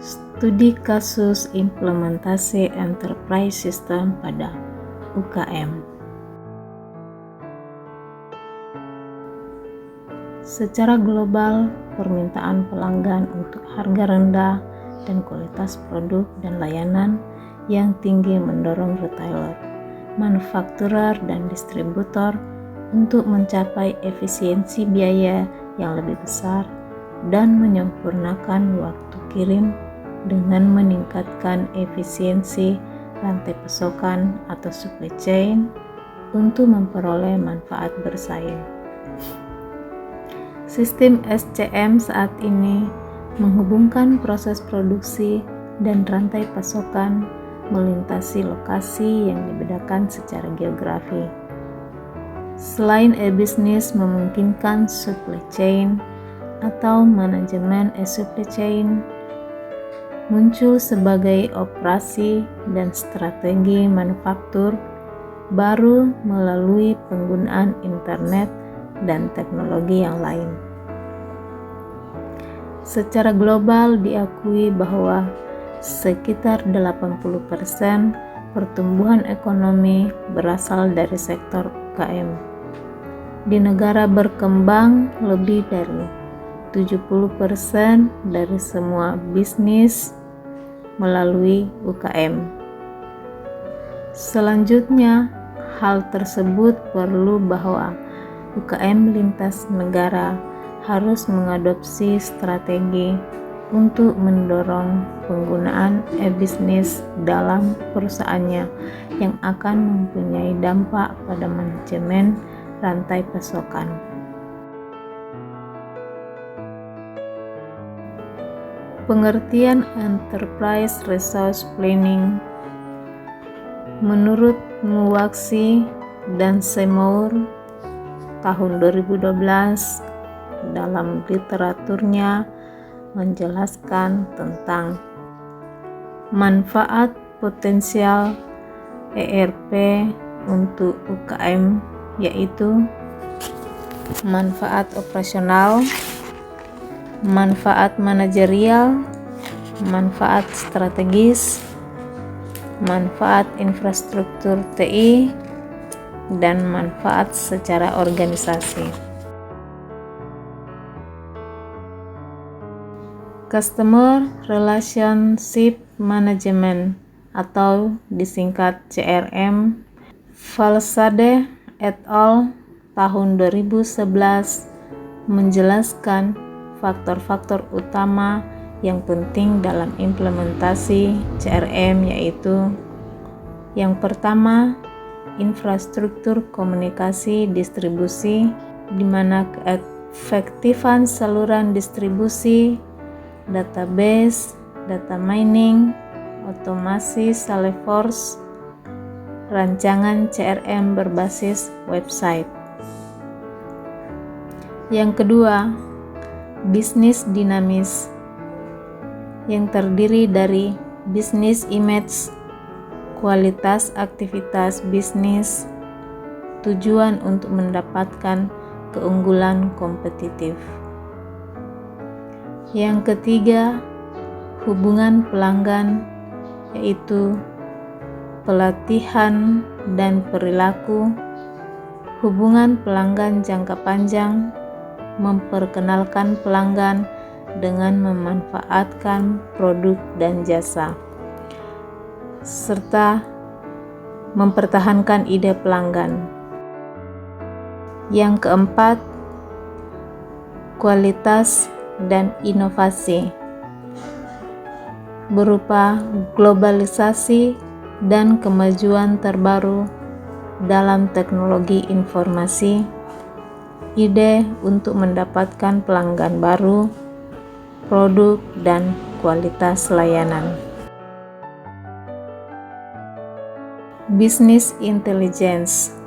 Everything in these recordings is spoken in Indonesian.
Studi kasus implementasi enterprise system pada UKM. Secara global, permintaan pelanggan untuk harga rendah dan kualitas produk dan layanan yang tinggi mendorong retailer, manufakturer, dan distributor untuk mencapai efisiensi biaya yang lebih besar dan menyempurnakan waktu kirim dengan meningkatkan efisiensi rantai pasokan atau supply chain untuk memperoleh manfaat bersaing. Sistem SCM saat ini menghubungkan proses produksi dan rantai pasokan melintasi lokasi yang dibedakan secara geografi. Selain e-business memungkinkan supply chain atau manajemen supply chain muncul sebagai operasi dan strategi manufaktur baru melalui penggunaan internet dan teknologi yang lain. Secara global diakui bahwa sekitar 80% pertumbuhan ekonomi berasal dari sektor UKM. Di negara berkembang, lebih dari 70% dari semua bisnis melalui UKM. Selanjutnya, hal tersebut perlu bahwa UKM lintas negara harus mengadopsi strategi untuk mendorong penggunaan e-business dalam perusahaannya yang akan mempunyai dampak pada manajemen rantai pasokan. Pengertian Enterprise Resource Planning menurut Muwaksi dan Seymour tahun 2012 dalam literaturnya menjelaskan tentang manfaat potensial ERP untuk UKM, yaitu manfaat operasional, manfaat manajerial, manfaat strategis, manfaat infrastruktur TI, dan manfaat secara organisasi. Customer Relationship Management atau disingkat CRM, Falsade et al. Tahun 2011 menjelaskan faktor-faktor utama yang penting dalam implementasi CRM, yaitu yang pertama, infrastruktur komunikasi distribusi, di mana keefektifan saluran distribusi, database, data mining, otomasi Salesforce, rancangan CRM berbasis website. Yang kedua, bisnis dinamis yang terdiri dari business image, kualitas aktivitas bisnis, tujuan untuk mendapatkan keunggulan kompetitif. Yang ketiga, hubungan pelanggan, yaitu pelatihan dan perilaku, hubungan pelanggan jangka panjang, memperkenalkan pelanggan dengan memanfaatkan produk dan jasa, serta mempertahankan ide pelanggan. Yang keempat, kualitas dan inovasi berupa globalisasi dan kemajuan terbaru dalam teknologi informasi, ide untuk mendapatkan pelanggan baru, produk, dan kualitas layanan. Business Intelligence.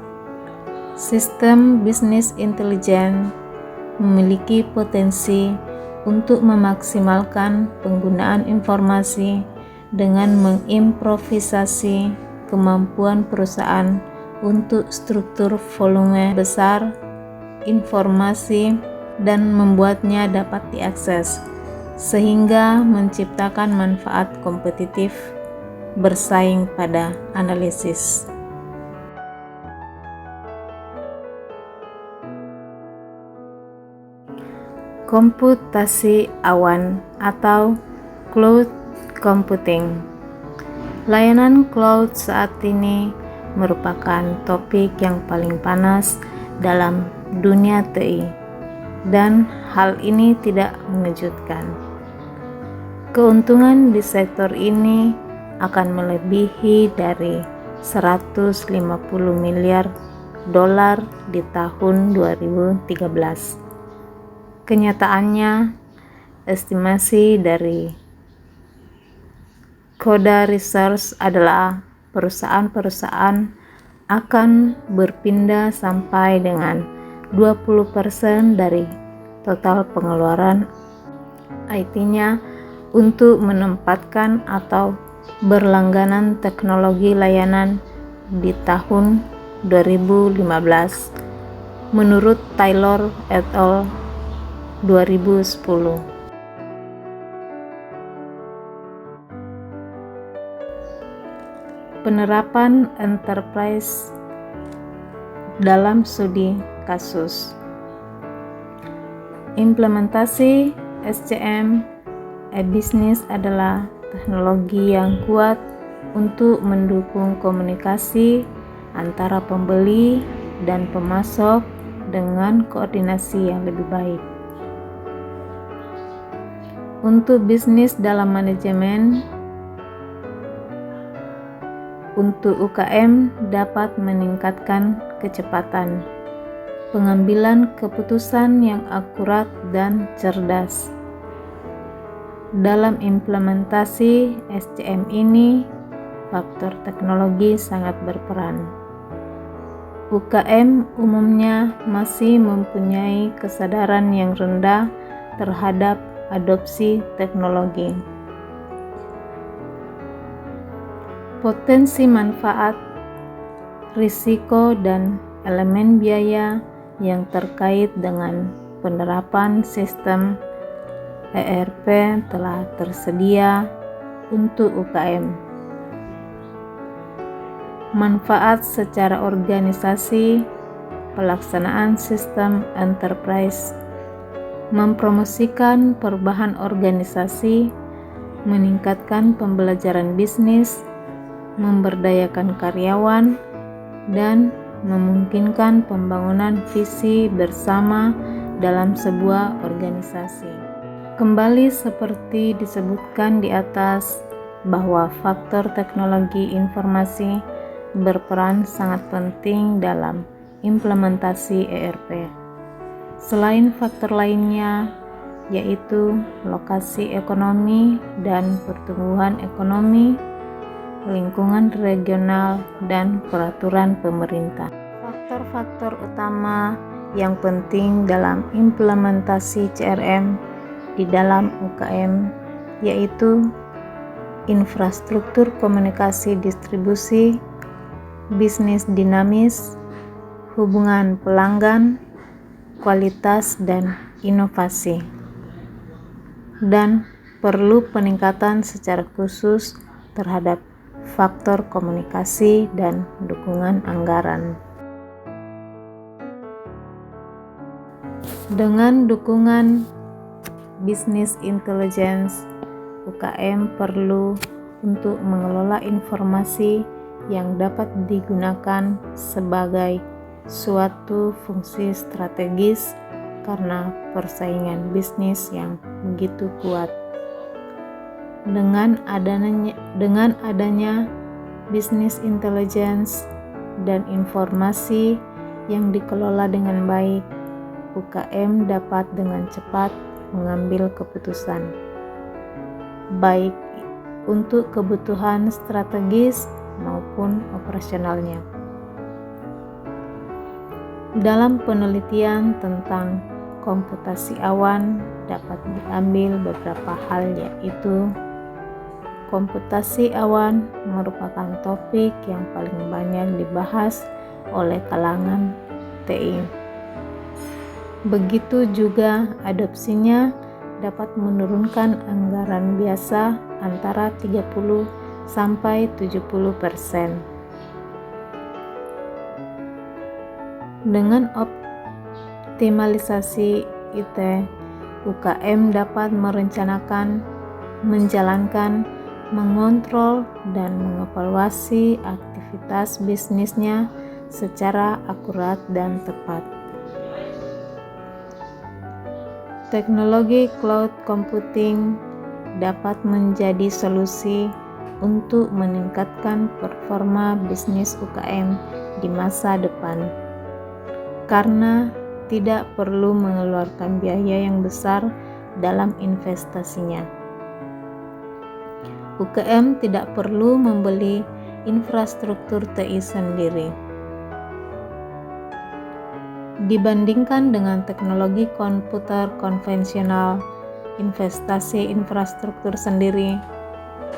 Sistem Business Intelligence memiliki potensi untuk memaksimalkan penggunaan informasi dengan mengimprovisasi kemampuan perusahaan untuk struktur volume besar informasi dan membuatnya dapat diakses sehingga menciptakan manfaat kompetitif bersaing pada analisis. Komputasi awan atau cloud computing. Layanan cloud saat ini merupakan topik yang paling panas dalam dunia TI, dan hal ini tidak mengejutkan. Keuntungan di sektor ini akan melebihi dari 150 miliar dolar di tahun 2013. Kenyataannya, estimasi dari Coda Research adalah perusahaan-perusahaan akan berpindah sampai dengan 20% dari total pengeluaran IT-nya untuk menempatkan atau berlangganan teknologi layanan di tahun 2015 menurut Taylor et al. 2010. Penerapan enterprise dalam studi kasus. Implementasi SCM e-business adalah teknologi yang kuat untuk mendukung komunikasi antara pembeli dan pemasok dengan koordinasi yang lebih baik. Untuk bisnis dalam manajemen, untuk UKM dapat meningkatkan kecepatan pengambilan keputusan yang akurat dan cerdas. Dalam implementasi SCM ini, faktor teknologi sangat berperan. UKM umumnya masih mempunyai kesadaran yang rendah terhadap adopsi teknologi. Potensi manfaat, risiko, dan elemen biaya yang terkait dengan penerapan sistem ERP telah tersedia untuk UKM. Manfaat secara organisasi, pelaksanaan sistem enterprise, mempromosikan perubahan organisasi, meningkatkan pembelajaran bisnis, memberdayakan karyawan, dan memungkinkan pembangunan visi bersama dalam sebuah organisasi. Kembali seperti disebutkan di atas, bahwa faktor teknologi informasi berperan sangat penting dalam implementasi ERP. Selain faktor lainnya, yaitu lokasi ekonomi dan pertumbuhan ekonomi, lingkungan regional, dan peraturan pemerintah. Faktor-faktor utama yang penting dalam implementasi CRM di dalam UKM yaitu infrastruktur komunikasi distribusi, bisnis dinamis, hubungan pelanggan, kualitas, dan inovasi, dan perlu peningkatan secara khusus terhadap faktor komunikasi dan dukungan anggaran. Dengan dukungan bisnis intelligence, UKM perlu untuk mengelola informasi yang dapat digunakan sebagai suatu fungsi strategis karena persaingan bisnis yang begitu kuat. Dengan adanya bisnis intelligence dan informasi yang dikelola dengan baik, UKM dapat dengan cepat mengambil keputusan, baik untuk kebutuhan strategis maupun operasionalnya. Dalam penelitian tentang komputasi awan dapat diambil beberapa hal, yaitu komputasi awan merupakan topik yang paling banyak dibahas oleh kalangan TI. Begitu juga adopsinya dapat menurunkan anggaran biasa antara 30 sampai 70%. Dengan optimalisasi IT, UKM dapat merencanakan, menjalankan, mengontrol, dan mengevaluasi aktivitas bisnisnya secara akurat dan tepat. Teknologi cloud computing dapat menjadi solusi untuk meningkatkan performa bisnis UKM di masa depan, karena tidak perlu mengeluarkan biaya yang besar dalam investasinya. UKM tidak perlu membeli infrastruktur TI sendiri. Dibandingkan dengan teknologi komputer konvensional, investasi infrastruktur sendiri,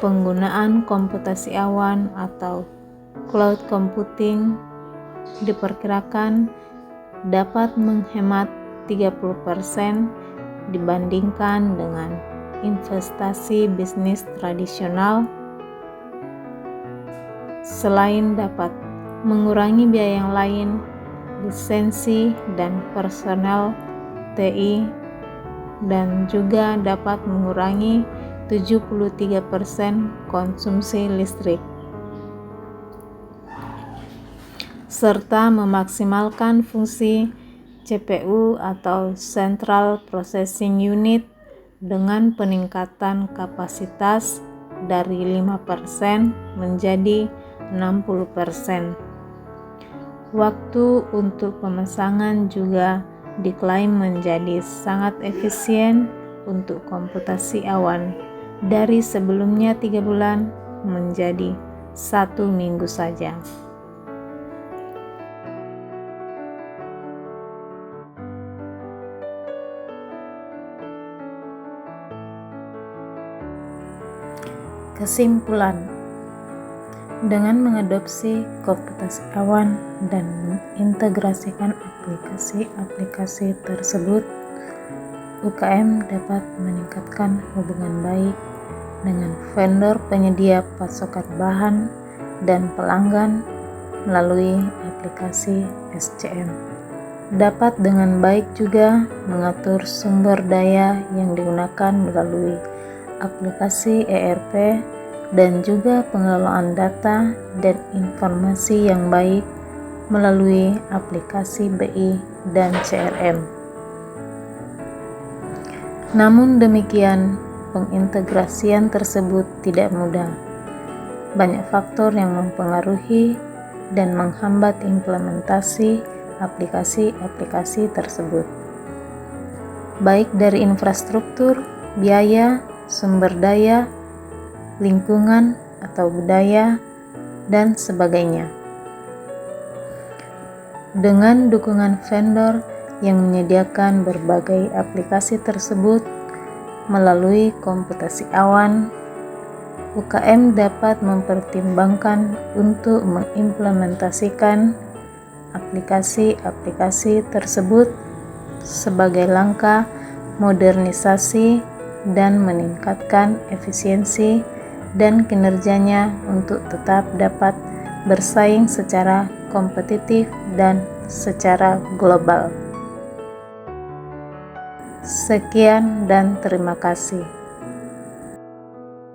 penggunaan komputasi awan atau cloud computing diperkirakan dapat menghemat 30% dibandingkan dengan investasi bisnis tradisional. Selain dapat mengurangi biaya yang lain, lisensi dan personel TI, dan juga dapat mengurangi 73% konsumsi listrik, serta memaksimalkan fungsi CPU atau Central Processing Unit dengan peningkatan kapasitas dari 5% menjadi 60%. Waktu untuk pemasangan juga diklaim menjadi sangat efisien untuk komputasi awan, dari sebelumnya 3 bulan menjadi 1 minggu saja. Kesimpulan, dengan mengadopsi komputasi awan dan mengintegrasikan aplikasi-aplikasi tersebut, UKM dapat meningkatkan hubungan baik dengan vendor penyedia pasokan bahan dan pelanggan melalui aplikasi SCM. Dapat dengan baik juga mengatur sumber daya yang digunakan melalui aplikasi ERP, dan juga pengelolaan data dan informasi yang baik melalui aplikasi BI dan CRM. Namun demikian, pengintegrasian tersebut tidak mudah. Banyak faktor yang mempengaruhi dan menghambat implementasi aplikasi-aplikasi tersebut, baik dari infrastruktur, biaya, sumber daya, lingkungan atau budaya, dan sebagainya. Dengan dukungan vendor yang menyediakan berbagai aplikasi tersebut melalui komputasi awan, UKM dapat mempertimbangkan untuk mengimplementasikan aplikasi-aplikasi tersebut sebagai langkah modernisasi dan meningkatkan efisiensi dan kinerjanya untuk tetap dapat bersaing secara kompetitif dan secara global. Sekian dan terima kasih.